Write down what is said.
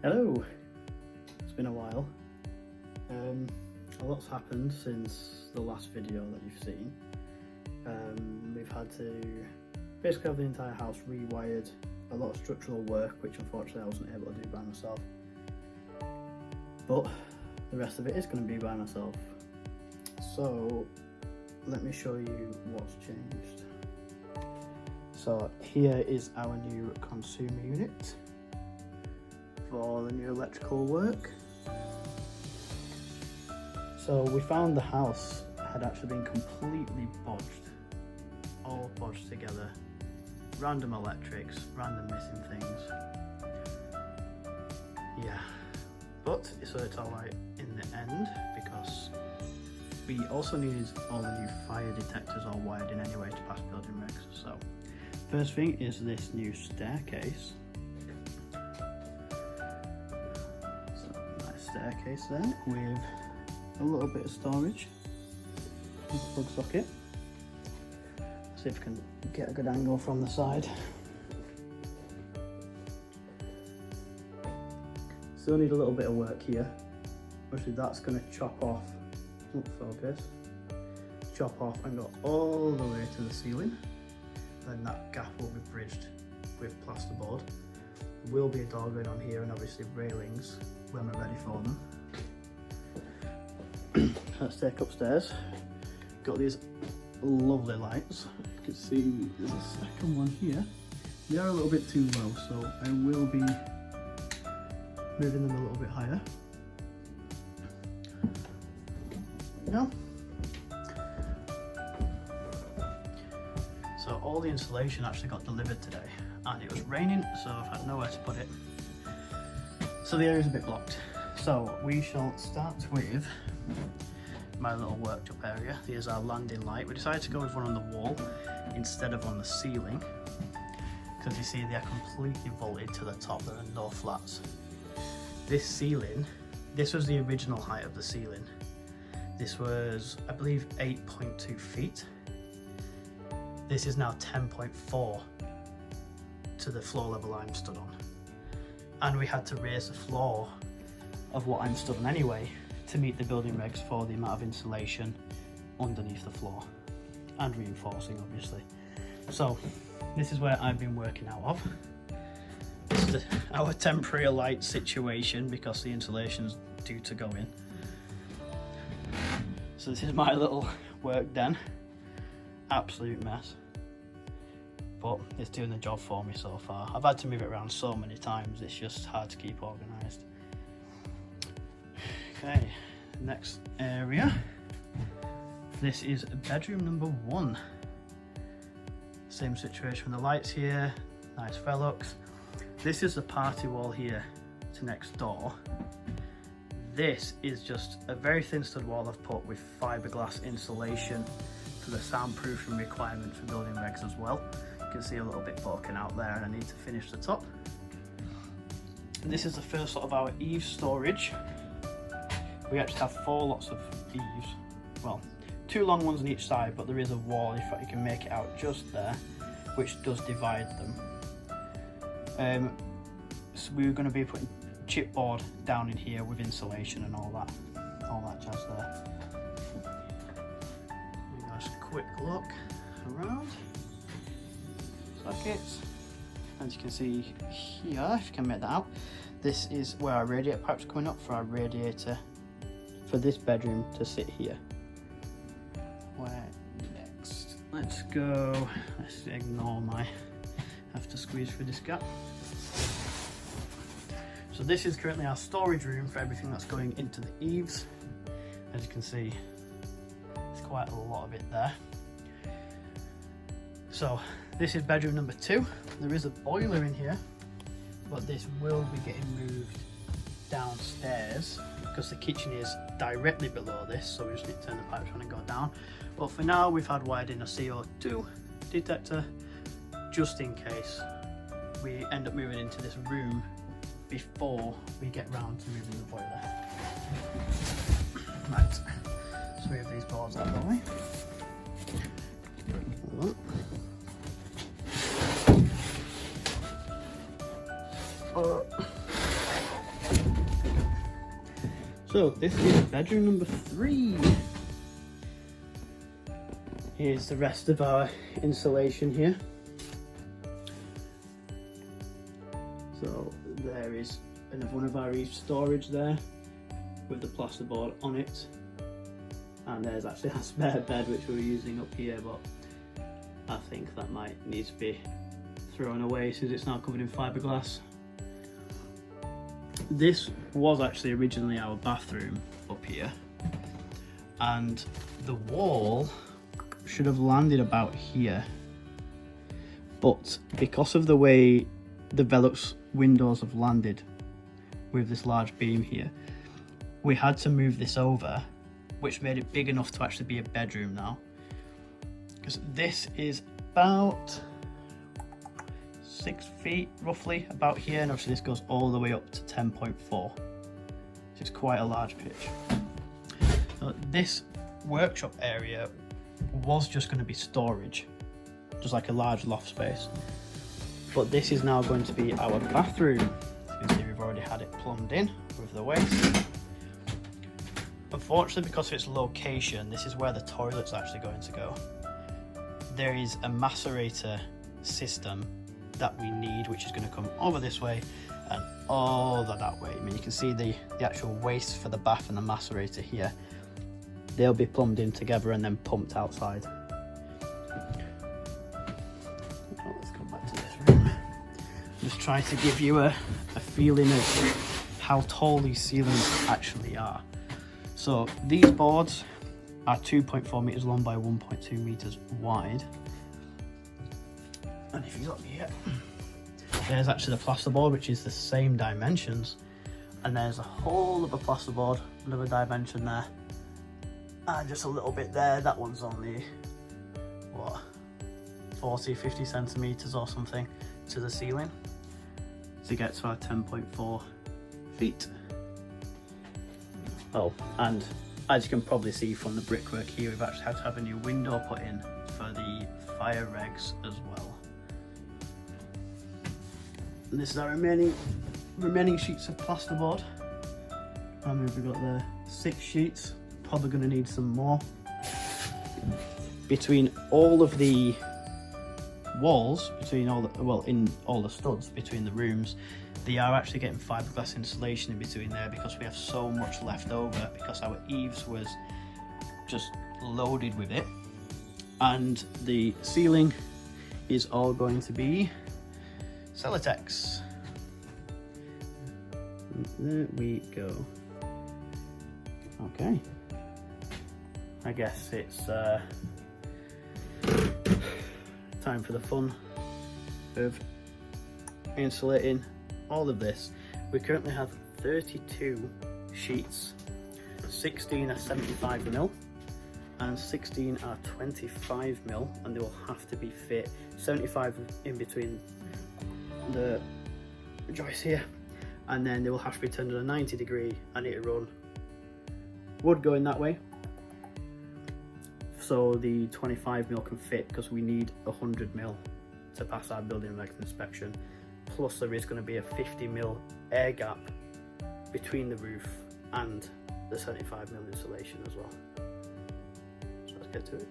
Hello! It's been a while. A lot's happened since the last video that you've seen. We've had to basically have the entire house rewired, a lot of structural work which unfortunately I wasn't able to do by myself. But the rest of it is going to be by myself. So let me show you what's changed. So here is our new consumer unit for the new electrical work. So we found the house had actually been completely bodged, all bodged together, random electrics, random missing things. Yeah, but so it's alright in the end because we also needed all the new fire detectors all wired in anyway to pass building regs. So first thing is this new staircase. Staircase there with a little bit of storage, plug socket. See if we can get a good angle from the side. Still need a little bit of work here. Actually, that's going to chop off, chop off and go all the way to the ceiling. Then that gap will be bridged with plasterboard. There will be a door going on here and obviously railings when we're ready for them. Let's take upstairs. Got these lovely lights. You can see there's a second one here. They are a little bit too low, so I will be moving them a little bit higher. Yeah. So all the insulation actually got delivered today, and it was raining, so I've had nowhere to put it. So the area is a bit blocked. So we shall start with my little worktop area. Here's our landing light. We decided to go with one on the wall instead of on the ceiling, because you see they're completely vaulted to the top. There are no flats. This ceiling, this was the original height of the ceiling. This was, I believe, 8.2 feet. This is now 10.4 to the floor level I'm stood on. And we had to raise the floor of what I'm stood on anyway to meet the building regs for the amount of insulation underneath the floor and reinforcing, obviously. So this is where I've been working out of. This is our temporary light situation because the insulation's due to go in. So this is my little work den. Absolute mess, but it's doing the job for me so far. I've had to move it around so many times, it's just hard to keep organised. Okay, next area. This is bedroom number 1. Same situation with the lights here, nice Velux. This is the party wall here to next door. This is just a very thin stud wall I've put with fiberglass insulation for the soundproofing requirement for building regs as well. You can see a little bit poking out there, and I need to finish the top. And this is the first lot of our eaves storage. We actually have 4 lots of eaves. Well, 2 long ones on each side, but there is a wall, in fact you can make it out just there, which does divide them. So we're going to be putting chipboard down in here with insulation and all that jazz there. Just a quick look around. Sockets. As you can see here, if you can make that out, this is where our radiator pipe's coming up for our radiator for this bedroom to sit here. Where next? Let's go. Let's ignore my have to squeeze through this gap. So this is currently our storage room for everything that's going into the eaves. As you can see, there's quite a lot of it there. So this is bedroom number 2. There is a boiler in here, but this will be getting moved downstairs because the kitchen is directly below this, so we just need to turn the pipes on and go down. But for now, we've had wired in a CO2 detector just in case we end up moving into this room before we get round to moving the boiler. Right, so we have these boards out of the way. So this is bedroom number 3. Here's the rest of our insulation here. So there is one of our eave storage there with the plasterboard on it, and there's actually a spare bed which we were using up here, but I think that might need to be thrown away since it's now covered in fiberglass. This was actually originally our bathroom up here, and the wall should have landed about here, but because of the way the Velux windows have landed with this large beam here, we had to move this over, which made it big enough to actually be a bedroom now, because this is about 6 feet roughly about here, and obviously this goes all the way up to 10.4, so it's quite a large pitch. So this workshop area was just going to be storage, just like a large loft space, but this is now going to be our bathroom. You can see we've already had it plumbed in with the waste. Unfortunately, because of its location, this is where the toilet's actually going to go. There is a macerator system that we need, which is going to come over this way and over that way. I mean, you can see the actual waste for the bath and the macerator here. They'll be plumbed in together and then pumped outside. Oh, let's come back to this room. Just try to give you a feeling of how tall these ceilings actually are. So these boards are 2.4 meters long by 1.2 meters wide. And if you look here, there's actually the plasterboard, which is the same dimensions. And there's a whole other plasterboard, another dimension there. And just a little bit there, that one's only, what, 40, 50 centimeters or something to the ceiling to get to our 10.4 feet. Oh, and as you can probably see from the brickwork here, we've actually had to have a new window put in for the fire regs as well. And this is our remaining sheets of plasterboard. And we've got the 6 sheets. Probably going to need some more. Between all of the walls, between all the, well, in all the studs between the rooms, they are actually getting fiberglass insulation in between there because we have so much left over because our eaves was just loaded with it. And the ceiling is all going to be Celotex. There we go. Okay. I guess it's time for the fun of insulating all of this. We currently have 32 sheets, 16 are 75mm and 16 are 25mm, and they will have to be fit 75 in between the joists here, and then they will have to be turned at a 90 degree and it'll run wood going that way. So the 25mm can fit because we need 100mm to pass our building regs inspection. Plus there is going to be a 50mm air gap between the roof and the 75mm insulation as well. So let's get to it.